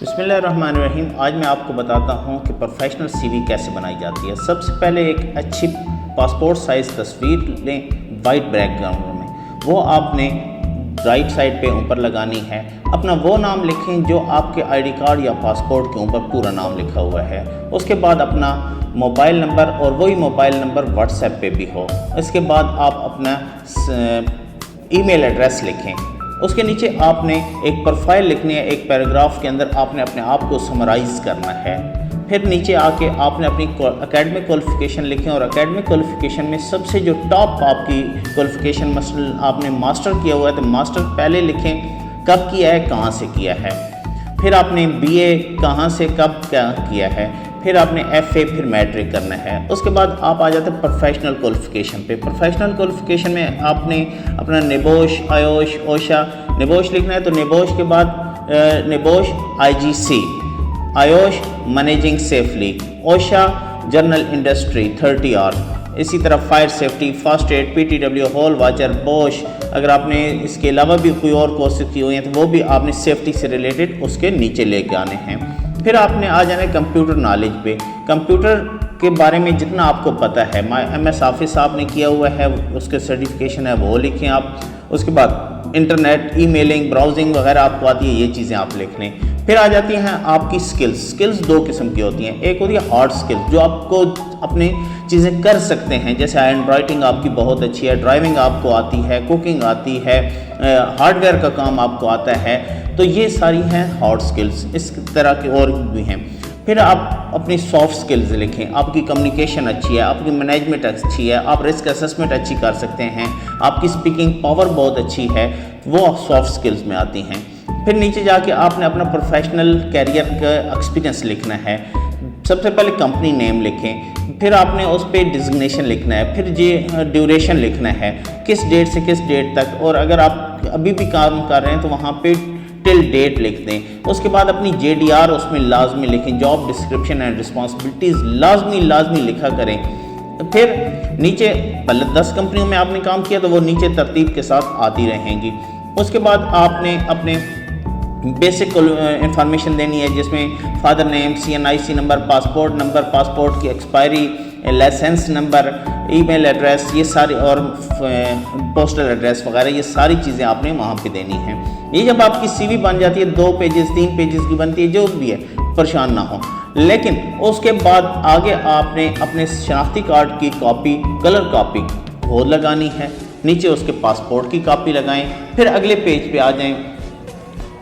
बिस्मिल्लाहिर्रहमानिर्रहीम। आज मैं आपको बताता हूँ कि प्रोफेशनल सीवी कैसे बनाई जाती है। सबसे पहले एक अच्छी पासपोर्ट साइज़ तस्वीर लें वाइट बैकग्राउंड में, वो आपने राइट साइड पे ऊपर लगानी है। अपना वो नाम लिखें जो आपके आईडी कार्ड या पासपोर्ट के ऊपर पूरा नाम लिखा हुआ है। उसके बाद अपना मोबाइल नंबर और वही मोबाइल नंबर व्हाट्सएप पे भी हो। इसके बाद आप अपना ईमेल एड्रेस लिखें। उसके नीचे आपने एक प्रोफाइल लिखनी है। एक पैराग्राफ के अंदर आपने अपने आप को समराइज़ करना है। फिर नीचे आके आपने अपनी एकेडमिक क्वालिफ़िकेशन लिखें और एकेडमिक क्वालिफ़िकेशन में सबसे जो टॉप आपकी क्वालिफ़िकेशन मसलन आपने मास्टर किया हुआ है तो मास्टर पहले लिखें, कब किया है, कहाँ से किया है। फिर आपने बीए कहाँ से कब क्या किया है। फिर आपने एफए, फिर मैट्रिक करना है। उसके बाद आप आ जाते हैं प्रोफेशनल क्वालिफ़िकेशन पे। प्रोफेशनल क्वालिफ़िकेशन में आपने अपना निबोश, आयोश, ओशा, निबोश लिखना है तो निबोश के बाद NEBOSH IGC, IOSH managing safely, OSHA general industry 30R, इसी तरह fire safety, first aid, PTW, hole watcher, BOSH. अगर आपने इसके अलावा भी कोई और कोर्सेज की हुई हैं तो वो भी आपने सेफ्टी से रिलेटेड उसके नीचे लेके आने हैं। फिर आपने आ जाना है कंप्यूटर नॉलेज पे। कंप्यूटर के बारे में जितना आपको पता है, MS ऑफिस आपने किया हुआ है, उसके सर्टिफिकेशन है वो लिखें आप। उसके बाद इंटरनेट, ईमेलिंग, ब्राउजिंग वगैरह आपको आती है, ये चीज़ें आप लिख लें। फिर आ जाती हैं आपकी स्किल्स दो किस्म की होती हैं। एक होती है हार्ड स्किल्स जो आपको अपनी चीज़ें कर सकते हैं, जैसे हैंड राइटिंग आपकी बहुत अच्छी है, ड्राइविंग आपको आती है, कुकिंग आती है, हार्डवेयर का काम आपको आता है, तो ये सारी हैं हार्ड स्किल्स। इस तरह के और भी हैं। फिर आप अपनी सॉफ्ट स्किल्स लिखें। आपकी कम्युनिकेशन अच्छी है, आपकी मैनेजमेंट अच्छी है, आप रिस्क असेसमेंट अच्छी कर सकते हैं, आपकी स्पीकिंग पावर बहुत अच्छी है, वो सॉफ्ट स्किल्स में आती हैं। फिर नीचे जाके आपने अपना प्रोफेशनल कैरियर का एक्सपीरियंस लिखना है। सबसे पहले कंपनी नेम लिखें, फिर आपने उस पर डिजिग्नेशन लिखना है, फिर ये ड्यूरेशन लिखना है, किस डेट से किस डेट तक, और अगर आप अभी भी काम कर रहे हैं तो वहाँ पे टिल डेट लिख दें। उसके बाद अपनी JDR उसमें लाजमी लिखें, जॉब डिस्क्रिप्शन एंड रिस्पॉन्सिबिलिटीज़ लाजमी लिखा करें। फिर नीचे पहले 10 कंपनियों में आपने काम किया तो वो नीचे तरतीब के साथ आती रहेंगी। उसके बाद आपने अपने बेसिक इंफॉर्मेशन देनी है, जिसमें father name, CNIC number, passport की expiry, licence number, email address, ये सारी, और पोस्टल एड्रेस वगैरह, ये सारी चीज़ें आपने वहाँ पे देनी हैं। ये जब आपकी CV बन जाती है, 2 पेजेस 3 पेजेस की बनती है, जो भी है परेशान ना हो। लेकिन उसके बाद आगे आपने अपने शनाख्ती कार्ड की कॉपी, कलर कॉपी वो लगानी है, नीचे उसके पासपोर्ट की कॉपी लगाएं। फिर अगले पेज पे आ जाएं,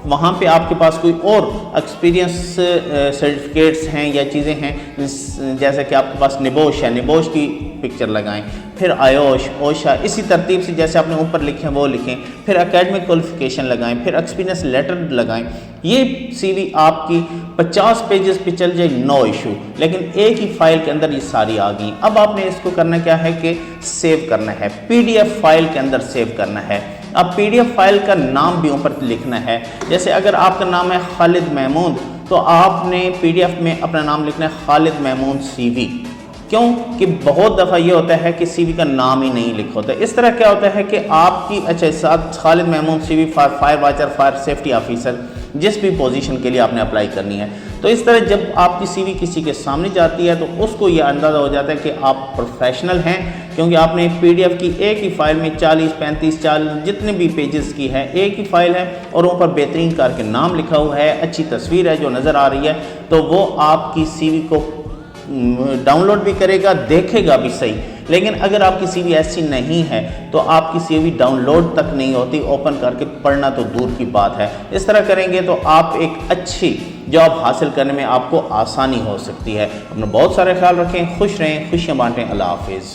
वहाँ पे आपके पास कोई और एक्सपीरियंस सर्टिफिकेट्स हैं या चीज़ें हैं, जैसे कि आपके पास निबोश है, निबोश की पिक्चर लगाएं। फिर आयोश, ओशा, इसी तरतीब से जैसे आपने ऊपर लिखे हैं वो लिखें। फिर एकेडमिक क्वालिफ़िकेशन लगाएं, फिर एक्सपीरियंस लेटर लगाएं। ये CV आपकी 50 पेजेस पे चल जाए, नो इशू। लेकिन एक ही फाइल के अंदर ये सारी आ गई। अब आपने इसको करना क्या है कि सेव करना है, PDF फाइल के अंदर सेव करना है। अब PDF फाइल का नाम भी ऊपर लिखना है। जैसे अगर आपका नाम है खालिद महमूद तो आपने PDF में अपना नाम लिखना है खालिद महमूद CV। क्यों कि बहुत दफ़ा ये होता है कि CV का नाम ही नहीं लिखा होता है। इस तरह क्या होता है कि आपकी साथ Khalid Mahmood CV for fire watcher, fire safety officer, जिस भी पोजीशन के लिए आपने अप्लाई करनी है। तो इस तरह जब आपकी CV किसी के सामने जाती है तो उसको ये अंदाज़ा हो जाता है कि आप प्रोफेशनल हैं, क्योंकि आपने PDF की एक ही फाइल में 40, 35, 40 जितने भी पेजेस की है, एक ही फाइल है और ऊपर बेहतरीन करके नाम लिखा हुआ है, अच्छी तस्वीर है जो नज़र आ रही है, तो वो आपकी CV को डाउनलोड भी करेगा, देखेगा भी सही। लेकिन अगर आपकी CV ऐसी नहीं है तो आपकी CV डाउनलोड तक नहीं होती, ओपन करके पढ़ना तो दूर की बात है। इस तरह करेंगे तो आप एक अच्छी जॉब हासिल करने में आपको आसानी हो सकती है। अपना बहुत सारा ख्याल रखें, खुश रहें, खुशियाँ बांटें। अल्लाह हाफिज़।